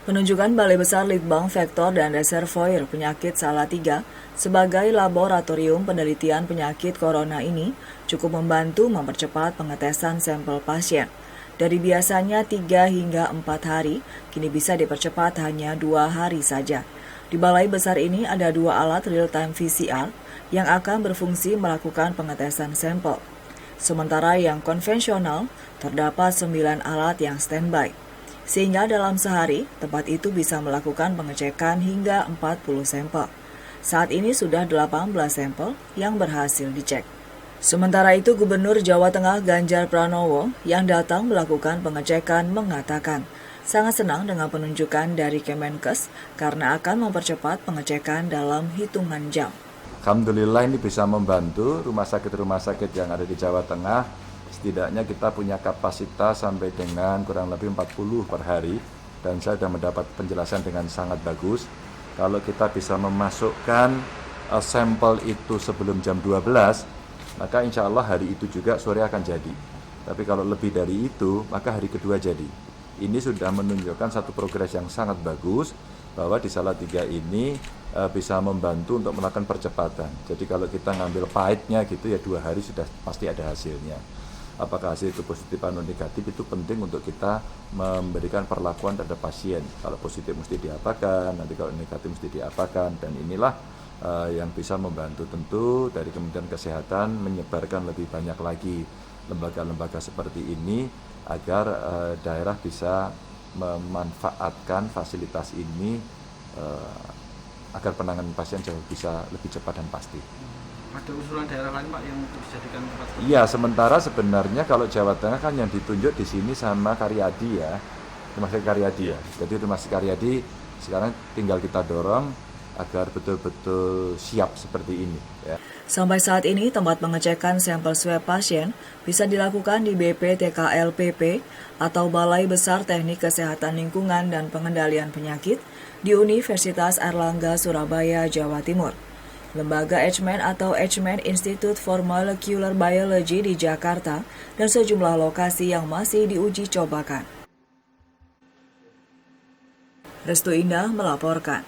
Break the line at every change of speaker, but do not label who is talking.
Penunjukan Balai Besar Litbang Vektor dan Reservoir Penyakit Salatiga sebagai laboratorium penelitian penyakit corona ini cukup membantu mempercepat pengetesan sampel pasien. Dari biasanya 3 hingga 4 hari, kini bisa dipercepat hanya 2 hari saja. Di Balai Besar ini ada 2 alat real-time PCR yang akan berfungsi melakukan pengetesan sampel. Sementara yang konvensional, terdapat 9 alat yang standby. Sehingga dalam sehari, tempat itu bisa melakukan pengecekan hingga 40 sampel. Saat ini sudah 18 sampel yang berhasil dicek. Sementara itu, Gubernur Jawa Tengah Ganjar Pranowo yang datang melakukan pengecekan mengatakan sangat senang dengan penunjukan dari Kemenkes karena akan mempercepat pengecekan dalam hitungan jam.
Alhamdulillah ini bisa membantu rumah sakit yang ada di Jawa Tengah. Setidaknya kita punya kapasitas sampai dengan kurang lebih 40 per hari dan saya sudah mendapat penjelasan dengan sangat bagus. Kalau kita bisa memasukkan sampel itu sebelum jam 12, maka insya Allah hari itu juga sore akan jadi. Tapi kalau lebih dari itu, maka hari kedua jadi. Ini sudah menunjukkan satu progres yang sangat bagus bahwa di Salatiga ini bisa membantu untuk melakukan percepatan. Jadi kalau kita ngambil pahitnya gitu ya 2 hari sudah pasti ada hasilnya. Apakah hasil itu positif atau negatif itu penting untuk kita memberikan perlakuan terhadap pasien. Kalau positif mesti diapakan, nanti kalau negatif mesti diapakan, dan inilah yang bisa membantu tentu dari Kementerian Kesehatan menyebarkan lebih banyak lagi lembaga-lembaga seperti ini agar daerah bisa memanfaatkan fasilitas ini agar penanganan pasien jauh bisa lebih cepat dan pasti.
Ada usulan daerah lain Pak yang dijadikan tempat?
Iya, sementara sebenarnya kalau Jawa Tengah kan yang ditunjuk di sini sama Karyadi ya, Rumah Sakit Karyadi ya. Jadi Rumah Sakit Karyadi sekarang tinggal kita dorong agar betul-betul siap seperti ini. Ya.
Sampai saat ini, tempat pengecekan sampel swab pasien bisa dilakukan di BPTKLPP atau Balai Besar Teknik Kesehatan Lingkungan dan Pengendalian Penyakit di Universitas Airlangga, Surabaya, Jawa Timur. Lembaga Eijkman atau Eijkman Institute for Molecular Biology di Jakarta dan sejumlah lokasi yang masih diuji cobakan. Restu Indah melaporkan.